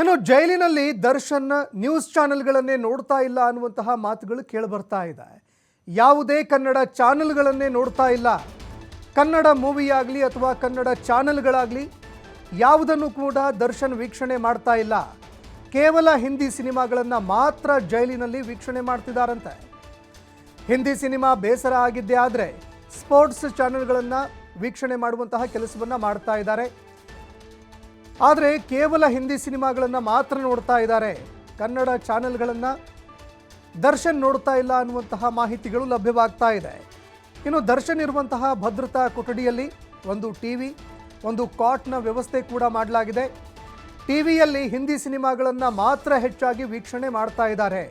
ಏನು ಜೈಲಿನಲ್ಲಿ ದರ್ಶನ್ ನ್ಯೂಸ್ ಚಾನೆಲ್ಗಳನ್ನೇ ನೋಡ್ತಾ ಇಲ್ಲ ಅನ್ನುವಂತಹ ಮಾತುಗಳು ಕೇಳಿಬರ್ತಾ ಇದೆ. ಯಾವುದೇ ಕನ್ನಡ ಚಾನೆಲ್ಗಳನ್ನೇ ನೋಡ್ತಾ ಇಲ್ಲ. ಕನ್ನಡ ಮೂವಿ ಆಗಲಿ ಅಥವಾ ಕನ್ನಡ ಚಾನೆಲ್ಗಳಾಗಲಿ ಯಾವುದನ್ನು ಕೂಡ ದರ್ಶನ್ ವೀಕ್ಷಣೆ ಮಾಡ್ತಾ ಇಲ್ಲ. ಕೇವಲ ಹಿಂದಿ ಸಿನಿಮಾಗಳನ್ನು ಮಾತ್ರ ಜೈಲಿನಲ್ಲಿ ವೀಕ್ಷಣೆ ಮಾಡ್ತಿದ್ದಾರಂತೆ. ಹಿಂದಿ ಸಿನಿಮಾ ಬೇಸರ ಆಗಿದ್ದೇ ಆದರೆ ಸ್ಪೋರ್ಟ್ಸ್ ಚಾನೆಲ್ಗಳನ್ನು ವೀಕ್ಷಣೆ ಮಾಡುವಂತಹ ಕೆಲಸವನ್ನು ಮಾಡ್ತಾ ಇದ್ದಾರೆ. ಆದರೆ ಕೇವಲ ಹಿಂದಿ ಸಿನಿಮಾಗಳನ್ನು ಮಾತ್ರ ನೋಡ್ತಾ ಇದ್ದಾರೆ. ಕನ್ನಡ ಚಾನೆಲ್ಗಳನ್ನು ದರ್ಶನ್ ನೋಡ್ತಾ ಇಲ್ಲ ಅನ್ನುವಂತಹ ಮಾಹಿತಿಗಳು ಲಭ್ಯವಾಗ್ತಾ ಇದೆ. ಇನ್ನು ದರ್ಶನ್ ಇರುವಂತಹ ಭದ್ರತಾ ಕೊಠಡಿಯಲ್ಲಿ ಒಂದು ಟಿವಿ, ಒಂದು ಕಾಟ್ನ ವ್ಯವಸ್ಥೆ ಕೂಡ ಮಾಡಲಾಗಿದೆ. ಟಿವಿಯಲ್ಲಿ ಹಿಂದಿ ಸಿನಿಮಾಗಳನ್ನು ಮಾತ್ರ ಹೆಚ್ಚಾಗಿ ವೀಕ್ಷಣೆ ಮಾಡ್ತಾ ಇದ್ದಾರೆ.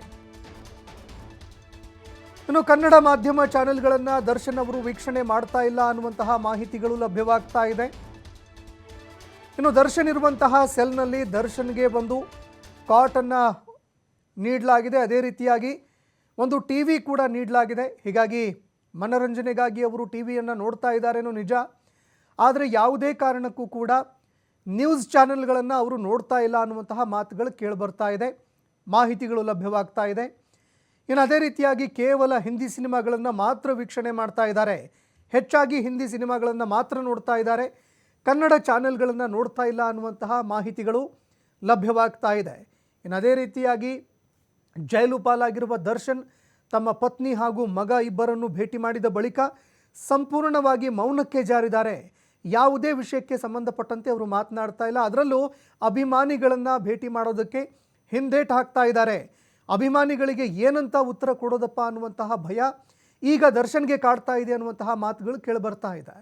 ಇನ್ನು ಕನ್ನಡ ಮಾಧ್ಯಮ ಚಾನೆಲ್ಗಳನ್ನು ದರ್ಶನ್ ಅವರು ವೀಕ್ಷಣೆ ಮಾಡ್ತಾ ಇಲ್ಲ ಅನ್ನುವಂತಹ ಮಾಹಿತಿಗಳು ಲಭ್ಯವಾಗ್ತಾ ಇದೆ. ಇನ್ನು ದರ್ಶನ್ ಇರುವಂತಹ ಸೆಲ್ನಲ್ಲಿ ದರ್ಶನ್ಗೆ ಒಂದು ಕಾಟನ್ನು ನೀಡಲಾಗಿದೆ. ಅದೇ ರೀತಿಯಾಗಿ ಒಂದು ಟಿವಿ ಕೂಡ ನೀಡಲಾಗಿದೆ. ಹೀಗಾಗಿ ಮನರಂಜನೆಗಾಗಿ ಅವರು ಟಿವಿಯನ್ನು ನೋಡ್ತಾ ಇದ್ದಾರೇನೋ ನಿಜ, ಆದರೆ ಯಾವುದೇ ಕಾರಣಕ್ಕೂ ಕೂಡ ನ್ಯೂಸ್ ಚಾನೆಲ್ಗಳನ್ನು ಅವರು ನೋಡ್ತಾ ಇಲ್ಲ ಅನ್ನುವಂತಹ ಮಾತುಗಳು ಕೇಳಿಬರ್ತಾ ಇದೆ, ಮಾಹಿತಿಗಳು ಲಭ್ಯವಾಗ್ತಾ ಇದೆ. ಇನ್ನು ಅದೇ ರೀತಿಯಾಗಿ ಕೇವಲ ಹಿಂದಿ ಸಿನಿಮಾಗಳನ್ನು ಮಾತ್ರ ವೀಕ್ಷಣೆ ಮಾಡ್ತಾ ಇದ್ದಾರೆ. ಹೆಚ್ಚಾಗಿ ಹಿಂದಿ ಸಿನಿಮಾಗಳನ್ನು ಮಾತ್ರ ನೋಡ್ತಾ ಇದ್ದಾರೆ. ಕನ್ನಡ ಚಾನೆಲ್ಗಳನ್ನು ನೋಡ್ತಾ ಇಲ್ಲ ಅನ್ನುವಂತಹ ಮಾಹಿತಿಗಳು ಲಭ್ಯವಾಗ್ತಾ ಇದೆ. ಇನ್ನು ಅದೇ ರೀತಿಯಾಗಿ ಜೈಲು ಪಾಲಾಗಿರುವ ದರ್ಶನ್ ತಮ್ಮ ಪತ್ನಿ ಹಾಗೂ ಮಗ ಇಬ್ಬರನ್ನು ಭೇಟಿ ಮಾಡಿದ ಬಳಿಕ ಸಂಪೂರ್ಣವಾಗಿ ಮೌನಕ್ಕೆ ಜಾರಿದ್ದಾರೆ. ಯಾವುದೇ ವಿಷಯಕ್ಕೆ ಸಂಬಂಧಪಟ್ಟಂತೆ ಅವರು ಮಾತನಾಡ್ತಾ ಇಲ್ಲ. ಅದರಲ್ಲೂ ಅಭಿಮಾನಿಗಳನ್ನು ಭೇಟಿ ಮಾಡೋದಕ್ಕೆ ಹಿಂದೇಟು ಹಾಕ್ತಾ ಇದ್ದಾರೆ. ಅಭಿಮಾನಿಗಳಿಗೆ ಏನಂತ ಉತ್ತರ ಕೊಡೋದಪ್ಪ ಅನ್ನುವಂತಹ ಭಯ ಈಗ ದರ್ಶನ್ಗೆ ಕಾಡ್ತಾ ಇದೆ ಅನ್ನುವಂತಹ ಮಾತುಗಳು ಕೇಳಿಬರ್ತಾ ಇದೆ.